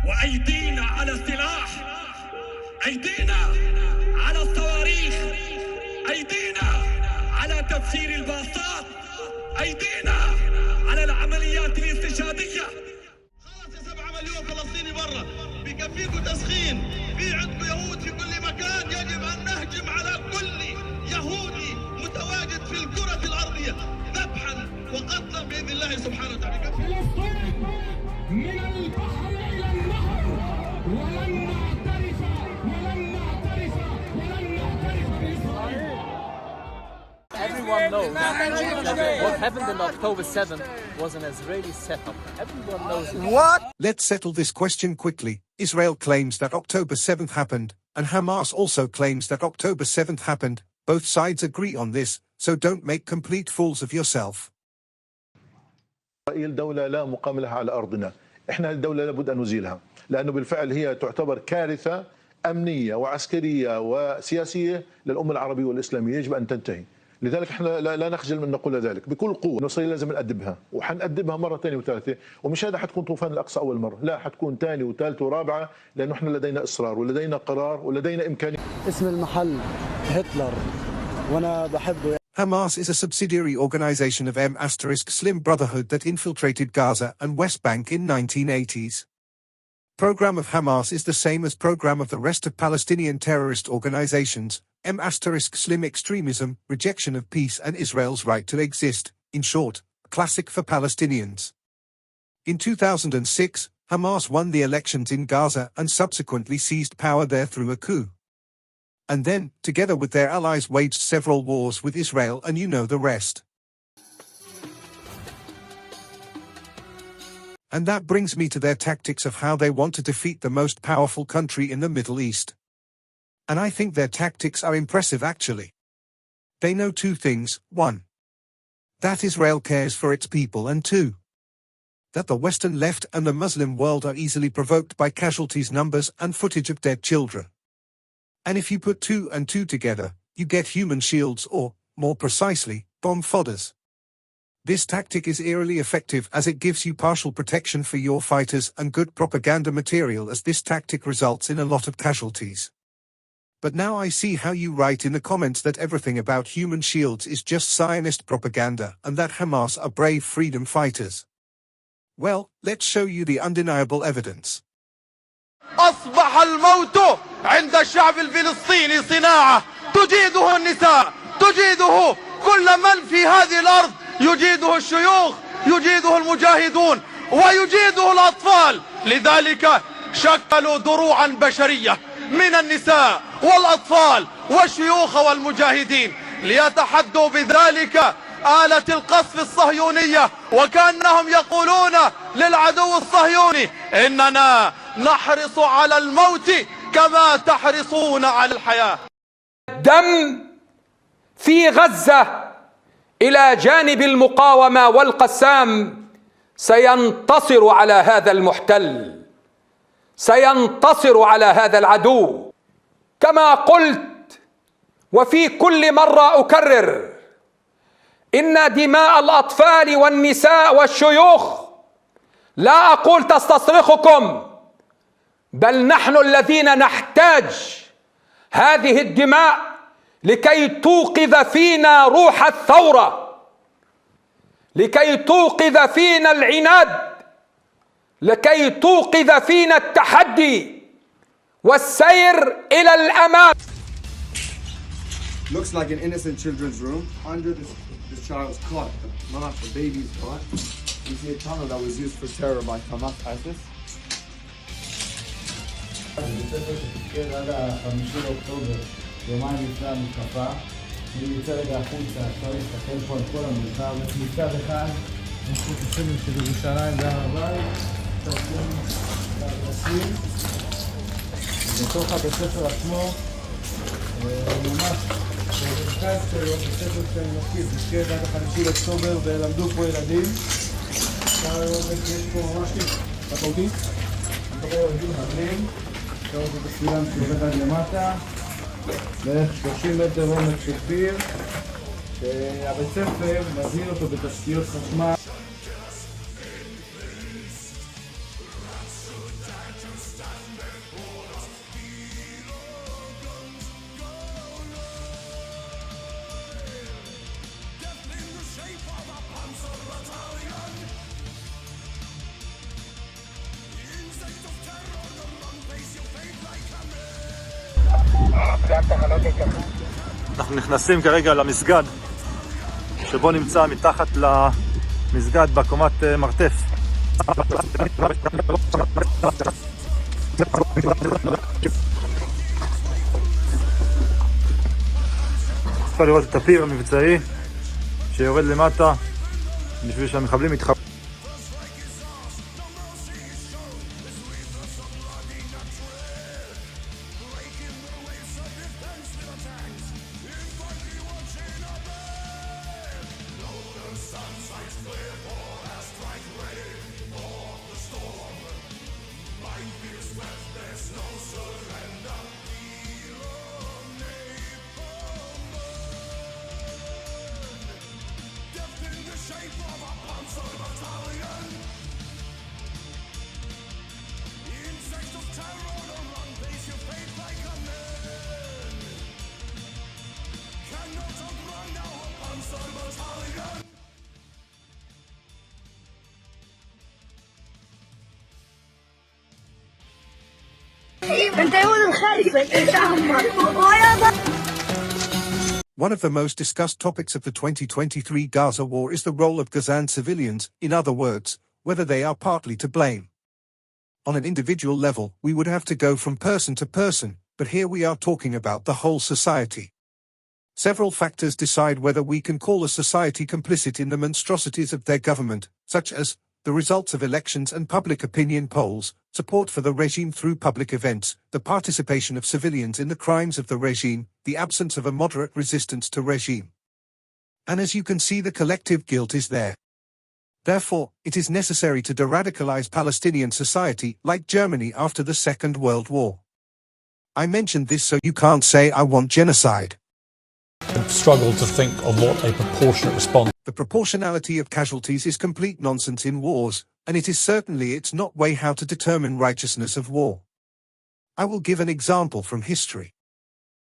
وأيدينا على السلاح، أيدينا على الصواريخ، أيدينا على تفجير الباصات، أيدينا على العمليات الاستشهادية. خلاص يا 7 مليون فلسطيني برا، بكفيكم تسخين، في عندكم يهود في كل مكان، يجب أن نهجم على كل يهودي متواجد في الكرة الأرضية ذبحا وقتلا بإذن الله سبحانه وتعالى. فلسطين من البحر إلى النهر، ولن نعترف بإسرائيل. Everyone knows that what happened on October 7th was an Israeli setup. Everyone knows it. What? Let's settle this question quickly. Israel claims that October 7th happened, and Hamas also claims that October 7th happened. Both sides agree on this, so don't make complete fools of yourself. إسرائيل دولة لا مقام لها على أرضنا. إحنا الدولة لابد أن نزيلها، لأنه بالفعل هي تعتبر كارثة أمنية وعسكرية وسياسية للأمة العربية والإسلامية، يجب أن تنتهي. لذلك احنا لا نخجل من نقول ذلك بكل قوه. إسرائيل لازم نأدبها، وحنأدبها مره ثانيه وثالثه، ومش هذا حتكون طوفان الاقصى اول مره، لا حتكون ثانيه وثالثه ورابعه، لانه احنا لدينا اصرار ولدينا قرار ولدينا امكانيه. اسم المحل هتلر وانا بحبه. Hamas is a subsidiary organization of M*Slim Brotherhood that infiltrated Gaza and West Bank in 1980s. Program of Hamas is the same as program of the rest of Palestinian terrorist organizations. M*Slim extremism, rejection of peace and Israel's right to exist, in short, a classic for Palestinians. In 2006, Hamas won the elections in Gaza and subsequently seized power there through a coup. And then, together with their allies, waged several wars with Israel, and you know the rest. And that brings me to their tactics of how they want to defeat the most powerful country in the Middle East. And I think their tactics are impressive actually. They know two things: one, that Israel cares for its people, and two, that the Western left and the Muslim world are easily provoked by casualties numbers and footage of dead children. And if you put two and two together, you get human shields, or, more precisely, bomb fodders. This tactic is eerily effective as it gives you partial protection for your fighters and good propaganda material, as this tactic results in a lot of casualties. But now I see how you write in the comments that everything about human shields is just Zionist propaganda and that Hamas are brave freedom fighters. Well, let's show you the undeniable evidence. أصبح الموت عند الشعب الفلسطيني صناعة تجيده النساء، تجيده كل من في هذه الأرض، يجيده الشيوخ، يجيده المجاهدون، ويجيده الأطفال. لذلك شكلوا دروعا بشرية من النساء والأطفال والشيوخ والمجاهدين ليتحدوا بذلك آلة القصف الصهيونية، وكأنهم يقولون للعدو الصهيوني: إننا نحرص على الموت كما تحرصون على الحياة. الدم في غزة إلى جانب المقاومة والقسام سينتصر على هذا المحتل، سينتصر على هذا العدو. كما قلت وفي كل مرة أكرر: إن دماء الأطفال والنساء والشيوخ لا أقول تستصرخكم، بل نحن الذين نحتاج هذه الدماء لكي توقظ فينا روح الثورة، لكي توقظ فينا العناد، لكي توقظ فينا التحدي والسير إلى الأمام. Looks like an innocent children's room. Under this child's cot, the baby's cot. You see a tunnel that was used for terror by Hamas ISIS. יומיים לפני המתקפה, אני יוצא רגע החוצה, אפשר להסתכל פה על כל המרחב. מצד אחד, נשחוק הסמל של ירושלים בהר הבית, תרשים והדרסים, בתוך הבית ספר עצמו, ממש במרכז שלו, בספר שאני מכיר, בשקט עד 5 לאוקטובר, ולמדו פה ילדים. אפשר לראות שיש פה ממש תחותי, אני מדבר ילדים חברים, אפשר לראות את הספירן שעובד עד למטה, בערך 30 מטר עומק של פיר, שהבית ספר מזין אותו בתשתיות חשמל. אנחנו נכנסים כרגע למסגד שבו נמצא מתחת למסגד בקומת מרתף. אפשר לראות את הפיר המבצעי שיורד למטה בשביל שהמחבלים יתחברו. One of the most discussed topics of the 2023 Gaza war is the role of Gazan civilians, in other words, whether they are partly to blame. On an individual level, we would have to go from person to person, but here we are talking about the whole society. Several factors decide whether we can call a society complicit in the monstrosities of their government, such as the results of elections and public opinion polls, support for the regime through public events, the participation of civilians in the crimes of the regime, the absence of a moderate resistance to regime. And as you can see, the collective guilt is there. Therefore, it is necessary to de-radicalize Palestinian society like Germany after the Second World War. I mentioned this so you can't say I want genocide. Struggle to think of what a proportionate response. The proportionality of casualties is complete nonsense in wars, and it is certainly it's not way how to determine righteousness of war. I will give an example from history.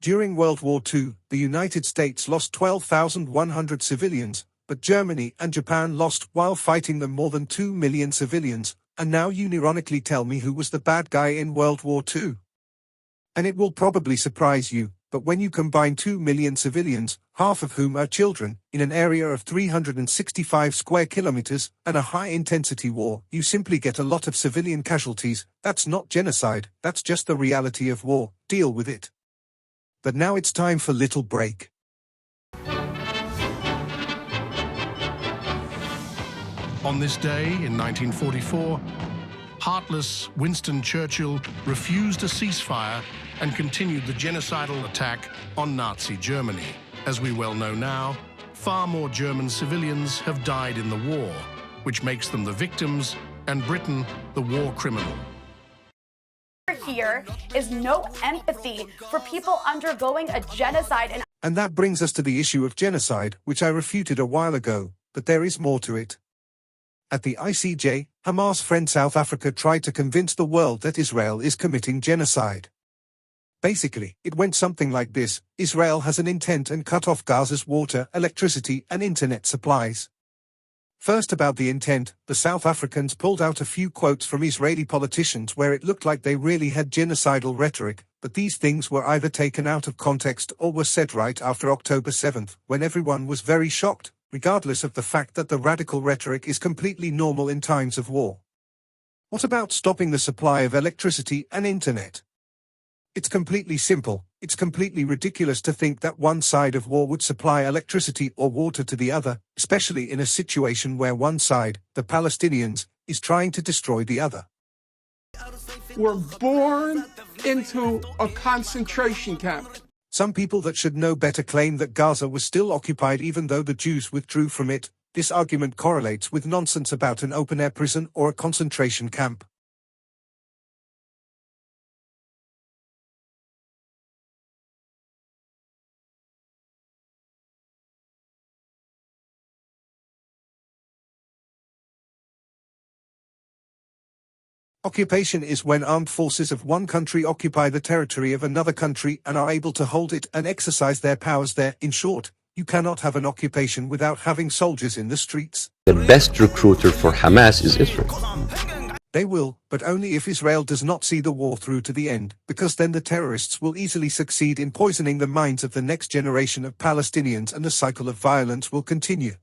During World War II, the United States lost 12,100 civilians, but Germany and Japan lost while fighting them more than 2 million civilians, and now you ironically tell me who was the bad guy in World War II. And it will probably surprise you, but when you combine 2 million civilians, half of whom are children, in an area of 365 square kilometers, and a high-intensity war, you simply get a lot of civilian casualties. That's not genocide, that's just the reality of war. Deal with it. But now it's time for little break. On this day in 1944, heartless Winston Churchill refused a ceasefire and continued the genocidal attack on Nazi Germany. As we well know now, far more German civilians have died in the war, which makes them the victims and Britain the war criminal. Here is no empathy for people undergoing a genocide. And that brings us to the issue of genocide, which I refuted a while ago, but there is more to it. At the ICJ, Hamas friend South Africa tried to convince the world that Israel is committing genocide. Basically, it went something like this: Israel has an intent and cut off Gaza's water, electricity, and internet supplies. First, about the intent, the South Africans pulled out a few quotes from Israeli politicians where it looked like they really had genocidal rhetoric, but these things were either taken out of context or were said right after October 7th, when everyone was very shocked, regardless of the fact that the radical rhetoric is completely normal in times of war. What about stopping the supply of electricity and internet? It's completely simple. It's completely ridiculous to think that one side of war would supply electricity or water to the other, especially in a situation where one side, the Palestinians, is trying to destroy the other. We're born into a concentration camp. Some people that should know better claim that Gaza was still occupied even though the Jews withdrew from it. This argument correlates with nonsense about an open-air prison or a concentration camp. Occupation is when armed forces of one country occupy the territory of another country and are able to hold it and exercise their powers there. In short, you cannot have an occupation without having soldiers in the streets. The best recruiter for Hamas is Israel. They will, but only if Israel does not see the war through to the end, because then the terrorists will easily succeed in poisoning the minds of the next generation of Palestinians and the cycle of violence will continue.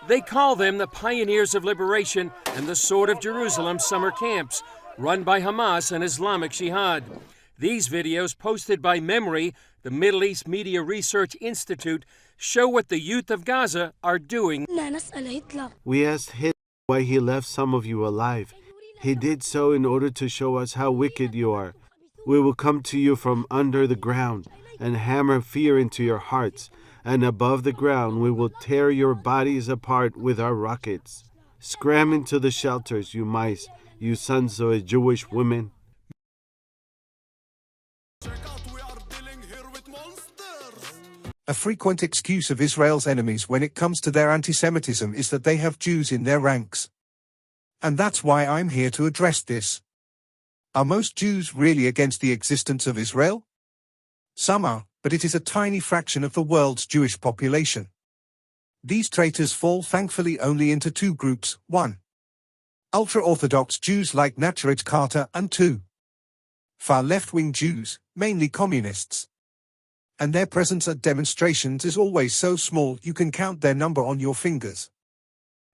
They call them the Pioneers of Liberation and the Sword of Jerusalem summer camps, run by Hamas and Islamic Jihad. These videos, posted by Memory, the Middle East Media Research Institute, show what the youth of Gaza are doing. We asked Hitler why he left some of you alive. He did so in order to show us how wicked you are. We will come to you from under the ground and hammer fear into your hearts, and above the ground we will tear your bodies apart with our rockets. Scram into the shelters, you mice, you sons of a Jewish woman. A frequent excuse of Israel's enemies when it comes to their anti-Semitism is that they have Jews in their ranks. And that's why I'm here to address this. Are most Jews really against the existence of Israel? Some are, but it is a tiny fraction of the world's Jewish population. These traitors fall thankfully only into two groups: 1. Ultra-Orthodox Jews like Nacharit Carter, and 2. Far left-wing Jews, mainly communists. And their presence at demonstrations is always so small you can count their number on your fingers.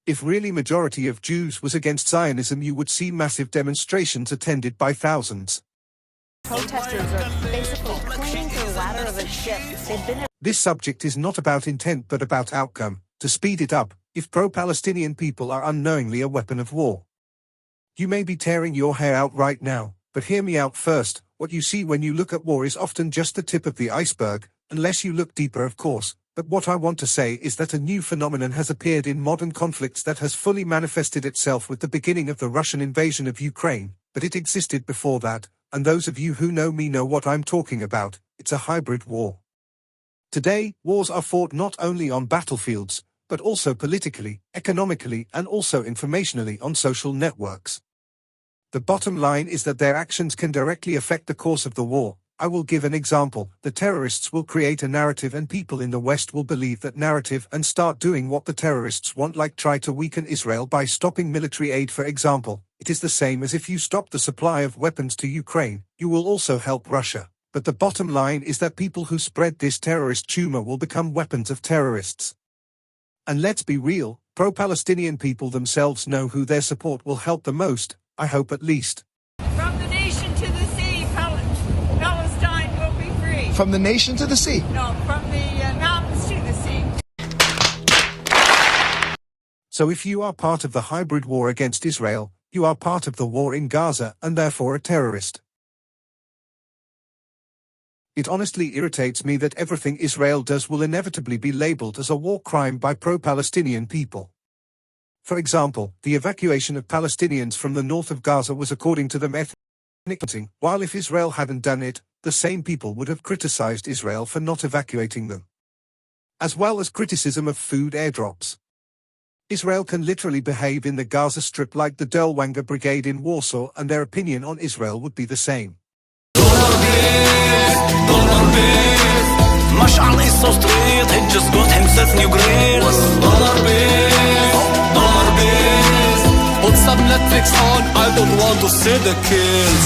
If really majority of Jews was against Zionism, you would see massive demonstrations attended by thousands. Protesters are basically clinging to the ladder of a ship. They've been... This subject is not about intent but about outcome. To speed it up, if pro-Palestinian people are unknowingly a weapon of war. You may be tearing your hair out right now, but hear me out first. What you see when you look at war is often just the tip of the iceberg, unless you look deeper, of course. But what I want to say is that a new phenomenon has appeared in modern conflicts that has fully manifested itself with the beginning of the Russian invasion of Ukraine, but it existed before that, and those of you who know me know what I'm talking about. It's a hybrid war. Today, wars are fought not only on battlefields, but also politically, economically, and also informationally on social networks. The bottom line is that their actions can directly affect the course of the war. I will give an example. The terrorists will create a narrative and people in the West will believe that narrative and start doing what the terrorists want, like try to weaken Israel by stopping military aid, for example. It is the same as if you stop the supply of weapons to Ukraine, you will also help Russia. But the bottom line is that people who spread this terrorist tumor will become weapons of terrorists. And let's be real, pro-Palestinian people themselves know who their support will help the most, I hope at least. From the nation to the sea, Palestine will be free. From the nation to the sea? No, from the mountains to the sea. So if you are part of the hybrid war against Israel, you are part of the war in Gaza and therefore a terrorist. It honestly irritates me that everything Israel does will inevitably be labeled as a war crime by pro-Palestinian people. For example, the evacuation of Palestinians from the north of Gaza was, according to them, ethnic cleansing, while if Israel hadn't done it, the same people would have criticized Israel for not evacuating them. As well as criticism of food airdrops. Israel can literally behave in the Gaza Strip like the Derlwanger Brigade in Warsaw, and their opinion on Israel would be the same. Put some Netflix on, I don't want to see the kills.